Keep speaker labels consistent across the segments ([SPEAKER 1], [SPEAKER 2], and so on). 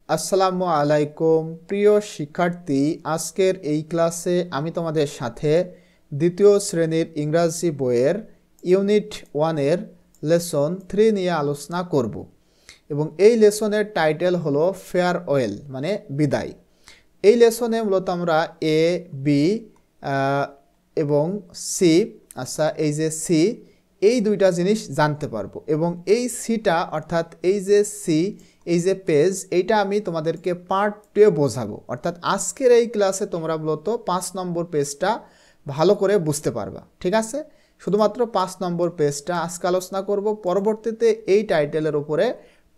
[SPEAKER 1] আসসালামু আলাইকুম প্রিয় শিক্ষার্থী, আজকের এই ক্লাসে আমি তোমাদের সাথে দ্বিতীয় শ্রেণীর ইংরাজি বইয়ের ইউনিট 1-এর লেসন 3 নিয়ে আলোচনা করব এবং এই লেসনের টাইটেল হলো ফেয়ারওয়েল মানে বিদায়। এই লেসনে মূলত আমরা এ বি এবং সি, এই যে সি, এই দুইটা জিনিস জানতে পারবো এবং এই সিটা অর্থাৎ এই যে সি, এই যে পেজ, এইটা আমি তোমাদেরকে পার্ট 2 বোঝাবো। অর্থাৎ আজকের এই ক্লাসে তোমরা মূলত 5 নম্বর পেজটা ভালো করে বুঝতে পারবা, ঠিক আছে? শুধুমাত্র 5 নম্বর পেজটা আজকে আলোচনা করব। পরবর্তীতে এই টাইটেলের উপরে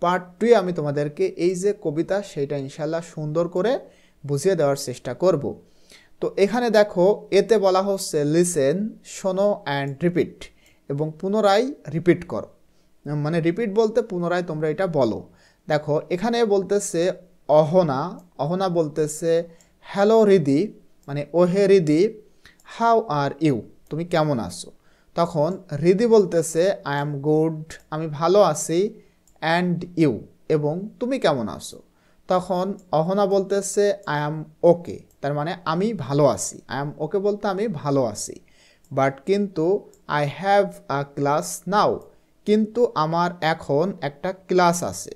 [SPEAKER 1] পার্ট 2 আমি তোমাদেরকে এই যে কবিতা সেইটা ইনশাল্লাহ সুন্দর করে বুঝিয়ে দেওয়ার চেষ্টা করব। তো এখানে দেখো, এতে বলা হচ্ছে লিসেন, শোনো অ্যান্ড রিপিট, এবং পুনরায় রিপিট করো। মানে রিপিট বলতে পুনরায় তোমরা এটা বলো। দেখো এখানে বলতেছে অহনা, অহনা বলতেছে হ্যালো রিদি, মানে ওহে রিদি, হাউ আর ইউ, তুমি কেমন আছো? তখন রিদি বলতেছে আই অ্যাম গুড, আমি ভালো আছি, অ্যান্ড ইউ, এবং তুমি কেমন আছো? তখন অহনা বলতেছে আই অ্যাম ওকে, তার মানে আমি ভালো আছি। আই অ্যাম ওকে বলতে আমি ভালো আছি। বাট কিন্তু আই হ্যাভ আ ক্লাস নাও, কিন্তু আমার এখন একটা ক্লাস আছে।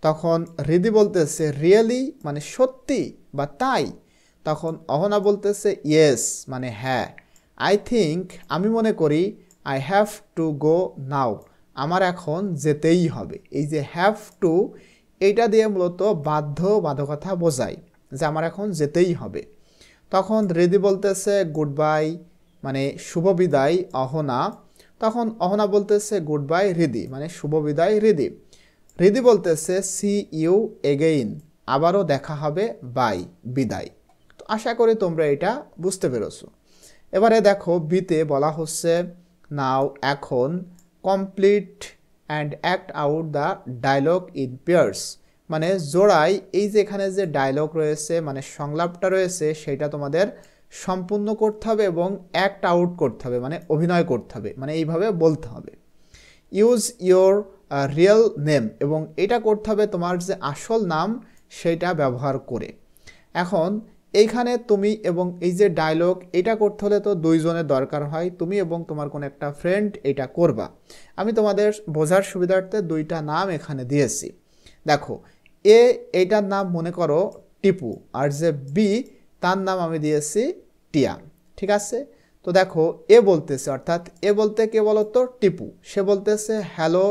[SPEAKER 1] তখন রিদি বলতেছে রিয়েলি, মানে সত্যি বা তাই? তখন অহনা বলতেছে ইয়েস, মানে হ্যাঁ। আই থিঙ্ক, আমি মনে করি, I have to go now, আমার এখন যেতেই হবে। এই যে হ্যাভ টু, এইটা দিয়ে মূলত বাধ্যবাধকতা বোঝায় যে আমার এখন যেতেই হবে। তখন রিদি বলতেছে গুড বাই, মানে শুভ বিদায় অহনা। তখন অহনা বলতেছে গুড বাই রিদি, মানে শুভ বিদায় রিদি। রিদি বলতেছে সি ইউ এগেইন, আবারও দেখা হবে, বাই, বিদায়। তো আশা করি তোমরা এটা বুঝতে পেরেছো। এবারে দেখো বিতে বলা হচ্ছে নাও, এখন, complete and act out the dialogue in pairs, মানে জোড়ায় এই যে এখানে যে ডায়লগ রয়েছে, মানে সংলাপটা রয়েছে, সেটা তোমাদের সম্পূর্ণ করতে হবে এবং অ্যাক্ট আউট করতে হবে, মানে অভিনয় করতে হবে, মানে এইভাবে বলতে হবে। ইউজ ইয়োর রিয়েল নেম, এবং এটা করতে হবে তোমার যে আসল নাম সেটা ব্যবহার করে। এখন এইখানে তুমি এবং এই যে ডায়লগ, এটা করতে হলে তো দুইজনের দরকার হয়, তুমি এবং তোমার কোনো একটা ফ্রেন্ড এটা করবা। আমি তোমাদের বোঝার সুবিধার্থে দুইটা নাম এখানে দিয়েছি। দেখো এ, এইটার নাম মনে করো টিপু, আর যে বি, তার নাম আমি দিয়েছি টিয়া, ঠিক আছে? তো দেখো এ বলতেছে, অর্থাৎ এ বলতে কে বলো তো? টিপু। সে বলতেছে হ্যালো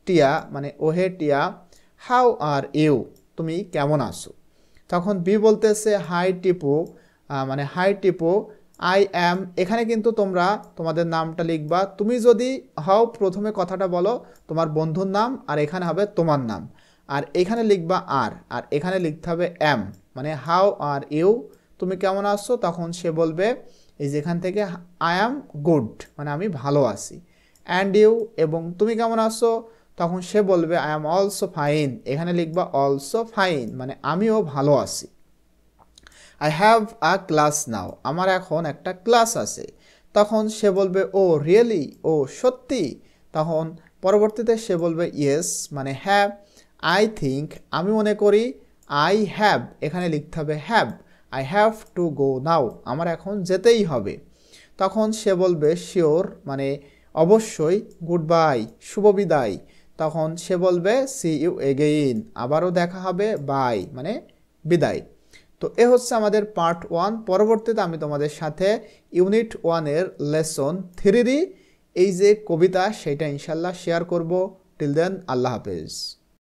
[SPEAKER 1] টিয়া, মানে ওহে টিয়া, হাউ আর ইউ, তুমি কেমন আছো? তখন বি বলতেছে হাই টিপু, মানে হাই টিপু, আই অ্যাম, এখানে কিন্তু তোমরা তোমাদের নামটা লিখবা। তুমি যদি হও, প্রথমে কথাটা বলো তোমার বন্ধুর নাম, আর এখানে হবে তোমার নাম, আর এখানে লিখবা আর এখানে লিখতে হবে অ্যাম, মানে হাউ আর ইউ, তুমি কেমন আছো? তখন সে বলবে এই যে এখান থেকে আই অ্যাম গুড, মানে আমি ভালো আছি, অ্যান্ড ইউ, এবং তুমি কেমন আছো? তখন সে বলবে আই অ্যাম অলসো ফাইন, এখানে লিখবা অলসো ফাইন, মানে আমিও ভালো আছি। আই হ্যাভ আ ক্লাস নাও, আমার এখন একটা ক্লাস আছে। তখন সে বলবে ও রিয়েলি, ও সত্যি? তখন পরবর্তীতে সে বলবে ইয়েস, মানে হ্যাঁ। আই থিঙ্ক, আমি মনে করি, আই হ্যাভ, এখানে লিখতে হবে have, I have to go now, আমার এখন যেতেই হবে। তখন সে বলবে শিওর, মানে অবশ্যই, গুড বাই, শুভ বিদায়। তখন সে বলবে সি ইউ এগেইন, আবারও দেখা হবে, বাই, মানে বিদায়। তো এ হচ্ছে আমাদের পার্ট 1। পরবর্তীতে আমি তোমাদের সাথে ইউনিট 1-এর লেসন 3 এই যে কবিতা, সেটা ইনশাল্লাহ শেয়ার করব। টিল দেন, আল্লাহ হাফেজ।